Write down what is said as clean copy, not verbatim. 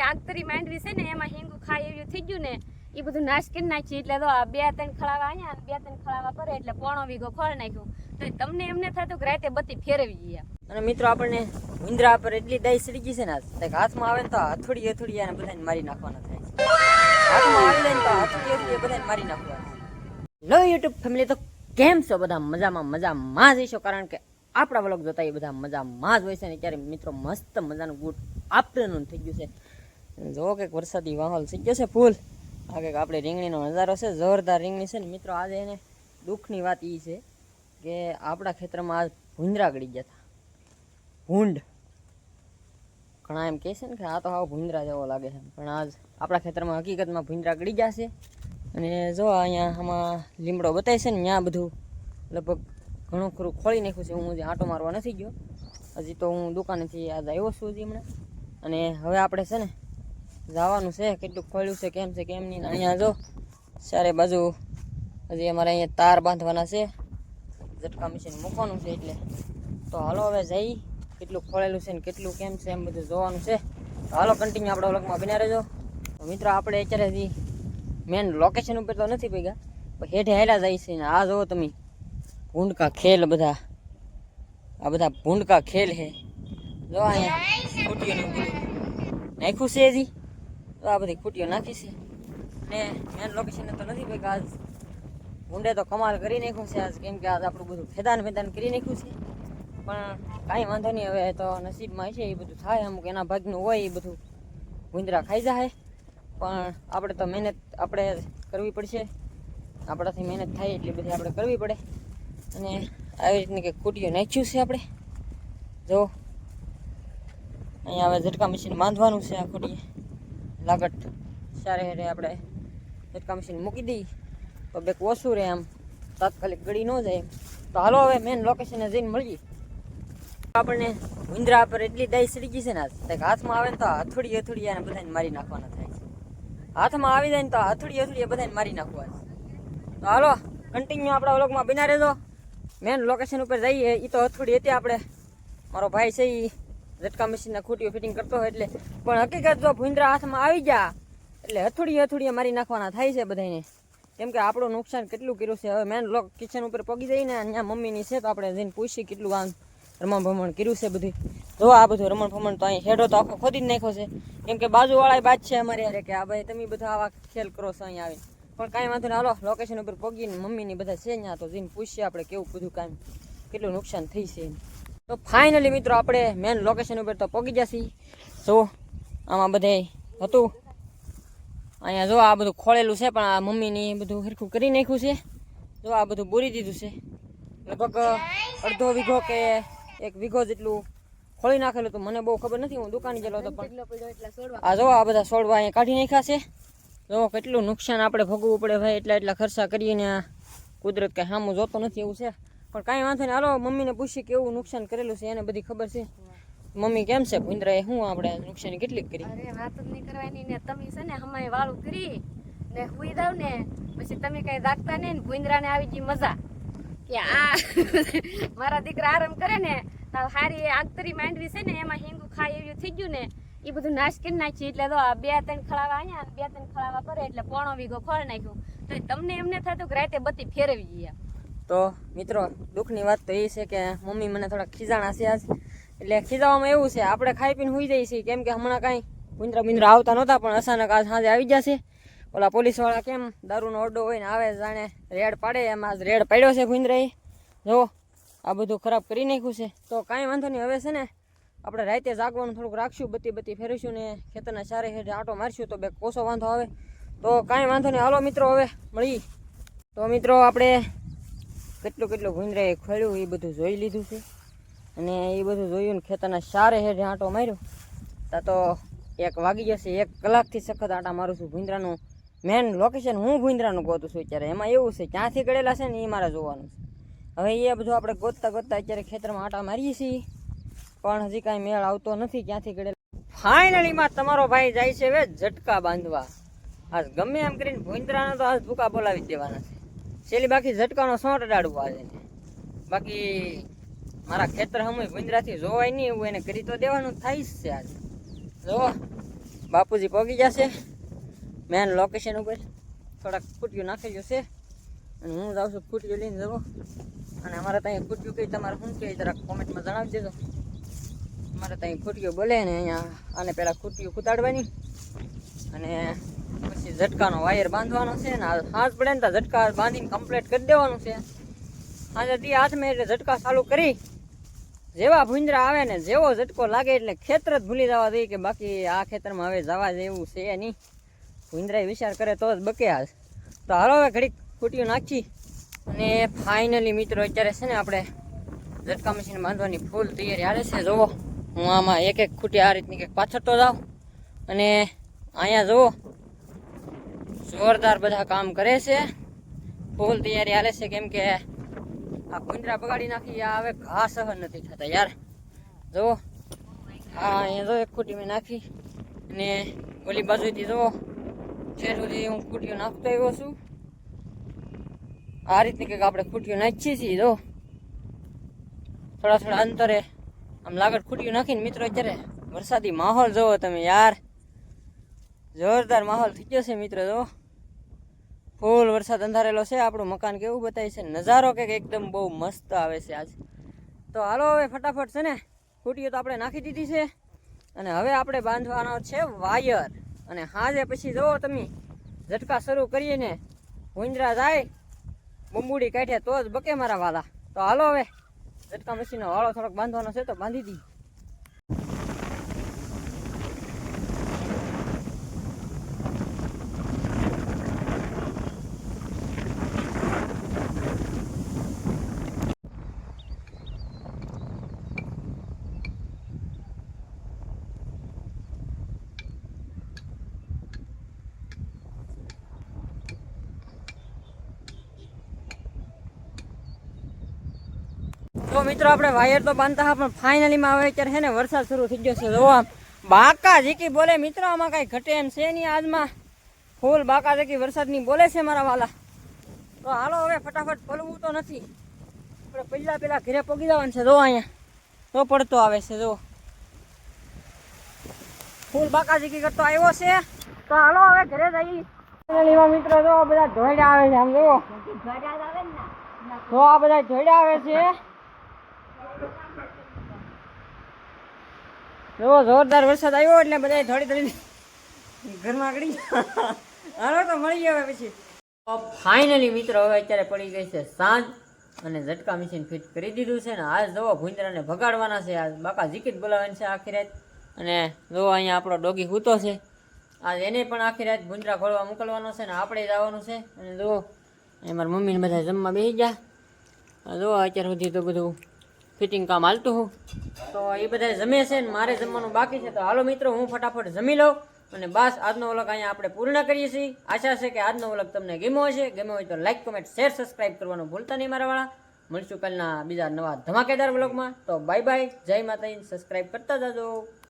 આગતરી માંડવી છે ને એમાં હિંગુ ખાય એવું થઈ ગયું ને એ બધું નાશ કરી નાખ્યું. એટલે તો આ 2-3 ખળાવા અહીંયા 2-3 ખળાવા કરે એટલે 1.5 વીઘો ખોળ નાખ્યું. તો તમને એમને થતું કે રાતે બત્તી ફેરવી ગયા. અને મિત્રો આપણને ભૂંદરા પર એટલી દઈ સડી ગઈ છે ને હાથમાં આવે ને તો હથોડી આને બધાને મારી નાખવાના થાય છે. હાથમાં આવી જાય ને તો હથોડી બધાને મારી નાખવાના. લો યુટ્યુબ ફેમિલી, તો કેમ છો બધા? મજામાં જઈશો, કારણ કે આપણા વ્લોગ જોતા એ બધા મજામાં જ હોય છે ને. ત્યારે મિત્રો મસ્ત મજાનું ગુડ આફ્ટરનૂન થઈ ગયું છે. જો કે વરસાદી માહોલ થઈ ગયો છે ફૂલ. આ કંઈક આપણે રીંગણીનો નજારો છે, જોરદાર રીંગણી છે ને મિત્રો. આજે એને દુઃખની વાત એ છે કે આપણા ખેતરમાં આજ ભૂંદરા ગળી ગયા હતા. ભૂંડ ઘણા એમ કહે છે ને કે આ તો હાવ ભૂંદરા જેવો લાગે છે, પણ આજ આપણા ખેતરમાં હકીકતમાં ભૂંદરા ગળી ગયા છે. અને જો અહીંયા આમાં લીમડો બતાવે છે ને, ત્યાં બધું લગભગ ઘણું ખરું ખોળી નાખ્યું છે. હું હજી આંટો મારવા નથી ગયો, હજી તો હું દુકાનેથી આજ આવ્યો છું હજી હમણાં. અને હવે આપણે છે ને જવાનું છે, કેટલું ખોલ્યું છે કેમ નહીં. અહીંયા જો ચારે બાજુ હજી અમારે અહીંયા તાર બાંધવાના છે, ઝટકા મશીન મૂકવાનું છે. એટલે તો હાલો હવે જઈ, કેટલું ખોળેલું છે ને કેટલું કેમ છે એમ બધું જોવાનું છે. તો હાલો કન્ટિન્યુ આપણા વ્લોગમાં બન્યા રહેજો. તો મિત્રો આપણે અત્યારે હજી મેન લોકેશન ઉપર તો નથી ભેગા, પણ હેઠે હાલ્યા જાય છે. ને આ જુઓ તમે ભૂંડકા ખેલ, બધા આ બધા ભૂંડકા ખેલ છે. જો અહીંયા ખૂટીઓ નાખ્યું છે હજી, તો આ બધી ખૂટીઓ નાખી છે. ને મેન લોકેશને તો નથી ભેગા. આજ ભૂંડે તો કમાલ કરી નાખ્યું છે આજ, કેમ કે આજ આપણું બધું ખેદાન કરી નાખ્યું છે. પણ કાંઈ વાંધો નહીં, હવે તો નસીબમાં છે એ બધું થાય. અમુક એના ભાગનું હોય એ બધું ભૂંદરા ખાઈ જાય. પણ આપણે તો મહેનત આપણે કરવી પડશે, આપણાથી મહેનત થાય એટલી બધી આપણે કરવી પડે. અને આવી રીતની કંઈક ખૂટીઓ નાખ્યું છે આપણે. જો અહીંયા હવે ઝટકા મશીન બાંધવાનું છે. આ ખૂટીએ લાગટ સારે હેરે આપણે ઝટકા મશીન મૂકી દઈએ તો બેક ઓછું રહે, આમ તાત્કાલિક ગળી ન જાય. તો હાલો હવે મેન લોકેશને જઈને મળીએ. આપણને ભૂંદરા પર એટલી દઈ સડી ગઈ છે ને આજ હાથમાં આવે ને તો હથોડી આને બધાને મારી નાખવાના થાય છે. હાથમાં આવી જાય ને તો હથોડી બધાને મારી નાખવાના. તો હાલો કન્ટિન્યુ આપણા વ્લોગમાં બન્યા રહેજો. મેન લોકેશન ઉપર જઈએ. એ તો હથોડી હતી, આપણે મારો ભાઈ છે એ ઝટકા મશીનના ખૂટીઓ ફિટિંગ કરતો હોય એટલે. પણ હકીકત જો ભૂંદરા હાથમાં આવી ગયા એટલે હથોડી મારી નાખવાના થાય છે બધાને. કેમ કે આપણું નુકસાન કેટલું કર્યું છે. હવે મેન કિચન ઉપર પગી જઈને અહીંયા મમ્મીની છે, તો આપણે જઈને પૂછીએ કેટલું આમ રમણ ભમણ કર્યું છે બધું. જો આ બધું રમણ ભમણ તો અહીં હેડો તો આખો ખોદી જ નાખ્યો છે. કેમ કે બાજુવાળા બાદ છે અમારે યારે કે આ ભાઈ તમે બધા આવા ખેલ કરો છો અહીંયા આવીને. પણ કાંઈ વાંધો નહીં, હાલો લોકેશન ઉપર પગીને મમ્મીની બધા છે અહીંયા, તો જઈને પૂછીએ આપણે કેવું બધું કામ કેટલું નુકસાન થઈ છે. તો ફાઇનલી મિત્રો આપણે મેન લોકેશન ઉપર તો પગી જશે. જો આમાં બધે હતું, અહીંયા જો આ બધું ખોળેલું છે, પણ આ મમ્મીની બધું સરખું કરી નાખ્યું છે. જો આ બધું બોરી દીધું છે, લગભગ અડધો વીઘો કે 1 વીઘો જેટલું ખોળી નાખેલું. તો મને બહુ ખબર નથી, હું દુકાને ગયેલો હતો. પણ આ જો આ બધા છોડવા અહીંયા કાઢી નાખ્યા છે. જો કેટલું નુકસાન આપણે ભોગવવું પડે ભાઈ, એટલા ખર્ચા કરીને. આ કુદરત કાંઈ સામું જોતો નથી એવું છે. પણ કાંઈ વાંધો નહીં, હાલો મમ્મીને પૂછીએ કેવું નુકસાન કરેલું છે, એને બધી ખબર છે. મમ્મી કેમ છે? ભૂંદરાએ શું આપણે નુકસાની કેટલી કરી? અરે વાત જ નહીં કરવાની ને. તમે છે ને હમાય વાળું કરી ને હુઈ દાવ ને પછી તમે કઈ દાગતા નહીં ને ભૂંદરાને આવી ગઈ મજા કે આ મારા દીકરા આરામ કરે ને તો હારી આગતરી માંડવી છે ને એમાં હિંગુ ખાય એવું થઈ ગયું ને એ બધું નાશ કરી નાખ્યું. એટલે તો આ 2-3 ખળાવા અહીંયા 2-3 ખળાવા કરે એટલે 1.5 વીઘો ખોળ નાખ્યું. તો તમને એમને થતું કે રાતે બત્તી ફેરવી ગયા. તો મિત્રો દુઃખની વાત તો એ છે કે મમ્મી મને થોડા ખીજાણા છે આજ. એટલે ખીજાવામાં એવું છે, આપણે ખાઈ પીને સુઈ જઈએ છીએ. કેમ કે હમણાં કાંઈ ભૂંદરા આવતા નહોતા, પણ અચાનક આજ સાંજે આવી જશે. ઓલા પોલીસવાળા કેમ દારૂનો અડ્ડો હોય ને આવે જાણે રેડ પાડે, એમાં આજ રેડ પાડ્યો છે ભૂંદરાએ. જો આ બધું ખરાબ કરી નાખ્યું છે. તો કાંઈ વાંધો નહીં, હવે છે ને આપણે રાતે જાગવાનું થોડુંક રાખશું, બત્તી ફેરવીશું ને ખેતરના ચારે હેઠે આંટો મારશું તો બે કોસો વાંધો આવે. તો કાંઈ વાંધો નહીં, હાલો મિત્રો હવે મળી. તો મિત્રો આપણે કેટલું ભૂંદરાએ ખોલ્યું એ બધું જોઈ લીધું છે. અને એ બધું જોયું ને ખેતરના ચારે હેઠે આંટો માર્યો તો 1 વાગી જશે. 1 કલાકથી સખત આંટા મારું છું. ભૂંદરાનું મેન લોકેશન હું ભૂંદરાનું ગોતું છું અત્યારે. એમાં એવું છે ક્યાંથી ગળેલા છે ને એ મારે જોવાનું છે. હવે એ બધું આપણે ગોતતા અત્યારે ખેતરમાં આંટા મારીએ છીએ, પણ હજી કાંઈ મેળ આવતો નથી ક્યાંથી ગળેલા. ફાઇનલીમાં તમારો ભાઈ જાય છે હવે ઝટકા બાંધવા. આજ ગમે એમ કરીને ભૂંદરાનો તો આજ ભૂકા બોલાવી દેવાના છે. છેલ્લી બાકી ઝટકાનો સોંટ અડાડવું આજે. બાકી મારા ખેતર હમણાં ભૂંદરાથી જોવાય નહીં એવું એને કરી તો દેવાનું થાય જ છે. આજે જો બાપુજી પહોંચી જશે મેન લોકેશન ઉપર. થોડાક ફૂટિયું નાખેલું છે અને હું જાઉં છું ફૂટિયું લઈને જવો. અને અમારે ત્યાં ફૂટિયું કંઈ તમારે શું કહે જરાક કોમેન્ટમાં જણાવી દેજો. અમારે ત્યાં ફૂટિયું બોલે ને અહીંયા આને પહેલાં ફૂટિયું કૂતાડવાની અને પછી ઝટકાનો વાયર બાંધવાનો છે ને હાથ પડે ને તો ઝટકા બાંધીને કમ્પ્લીટ કરી દેવાનું છે. આજે દી હાથમાં એટલે ઝટકા ચાલુ કરી જેવા ભૂંજરા આવે ને જેવો ઝટકો લાગે એટલે ખેતર જ ભૂલી જવા દઈએ કે બાકી આ ખેતરમાં હવે જવા જેવું છે નહીં. ભૂંજરા વિચાર કરે તો જ બકે આજ. તો હાલો હવે ઘડીક ફૂટીઓ નાખી અને ફાઇનલી મિત્રો અત્યારે છે ને આપણે ઝટકા મશીન બાંધવાની ફૂલ તૈયારી હાલે છે. જુઓ હું આમાં એક એક ખૂટી આ રીતની કંઈક પાછળતો જાઉં અને અહીંયા જુઓ જોરદાર બધા કામ કરે છે. ફૂલ તૈયારી હાલે છે કેમ કે આ ભૂંજરા બગાડી નાખી આ હવે ઘા સહન નથી થતા યાર. જુઓ હા અહીંયા જો એક ખૂટી મેં નાખી અને ઓલી બાજુથી જુઓ છે સુધી હું ખૂટીઓ નાખતો આવ્યો છું. આ રીતની કંઈક આપણે ખૂટીઓ નાખીએ છીએ. જો થોડા થોડા અંતરે આમ લાગડ ખૂટીઓ નાખીને મિત્રો અત્યારે વરસાદી માહોલ જોવો તમે યાર. જોરદાર માહોલ થઈ ગયો છે મિત્રો. જો ફૂલ વરસાદ અંધારેલો છે. આપણું મકાન કેવું બતાવે છે નજારો કંઈક એકદમ બહુ મસ્ત આવે છે આજ. તો હાલો હવે ફટાફટ છે ને ખૂટીઓ તો આપણે નાખી દીધી છે અને હવે આપણે બાંધવાનો છે વાયર. અને હાજે પછી જુઓ તમે ઝટકા શરૂ કરીએ ને ભૂંજરા જાય બુંબુડી કાઢ્યા તો જ બકે મારા વાલા. તો હાલો હવે ઝટકા મશીનનો વાળો થોડોક બાંધવાનો છે તો બાંધી દી. તો મિત્રો આપણે વાયર તો બાંધતા હા પણ ફાઇનલીમાં હવે અત્યારે છે ને વરસાદ શરૂ થઈ ગયો છે. જોવા બાકા ઝીકી બોલે મિત્રો આમાં કાંઈ ઘટે એમ છે નહીં. આજમાં ફૂલ બાકા ઝીકી વરસાદની બોલે છે મારા વાલા. તો હાલો હવે ફટાફટ પલવું તો નથી આપણે પહેલાં ઘરે પોગી જવાનું છે. જો અહીંયા તો પડતો આવે છે. જો ફૂલ બાકા ઝીકી કરતો આવ્યો છે. તો હાલો હવે ઘરે જઈ. ફાઇનલીમાં મિત્રો જો બધા ધોઈડા આવે છે. આમ જુઓ તો આ બધા ધોઈડા આવે છે. જો જોરદાર વરસાદ આવ્યો એટલે બધા થોડી ઘરમાં આગળ હાલો તો મળી આવે પછી. ફાઇનલી મિત્રો હવે અત્યારે પડી ગઈ છે સાંજ અને ઝટકા મશીન ફિટ કરી દીધું છે ને આજ જુઓ ભૂંજરાને ભગાડવાના છે. આજ બાકા ઝીકી જ બોલાવવાની છે આખી રાત. અને જુઓ અહીંયા આપણો ડોગી સૂતો છે. આજ એને પણ આખી રાત ભૂંજરા ખોળવા મોકલવાનો છે ને આપણે જવાનું છે. અને જુઓ અહીં મારા મમ્મીને બધા જમવા બેસી ગયા. જુઓ અત્યાર સુધી તો બધું ફિટિંગ કામ હાલતું હું તો એ બધા જમે છે ને મારે જમવાનું બાકી છે. તો હાલો મિત્રો હું ફટાફટ જમી લઉં અને બસ આજનો વ્લોગ અહીંયા આપણે પૂર્ણ કરીએ છીએ. આશા છે કે આજનો વ્લોગ તમને ગમ્યો હશે. ગમ્યો હોય તો લાઈક કમેન્ટ શેર સબસ્ક્રાઈબ કરવાનું ભૂલતા નહીં મારા વાળા. મળશું કાલના બીજા નવા ધમાકેદાર વ્લોગમાં. તો બાય બાય, જય માતાજી. સબસ્ક્રાઈબ કરતા જાજો.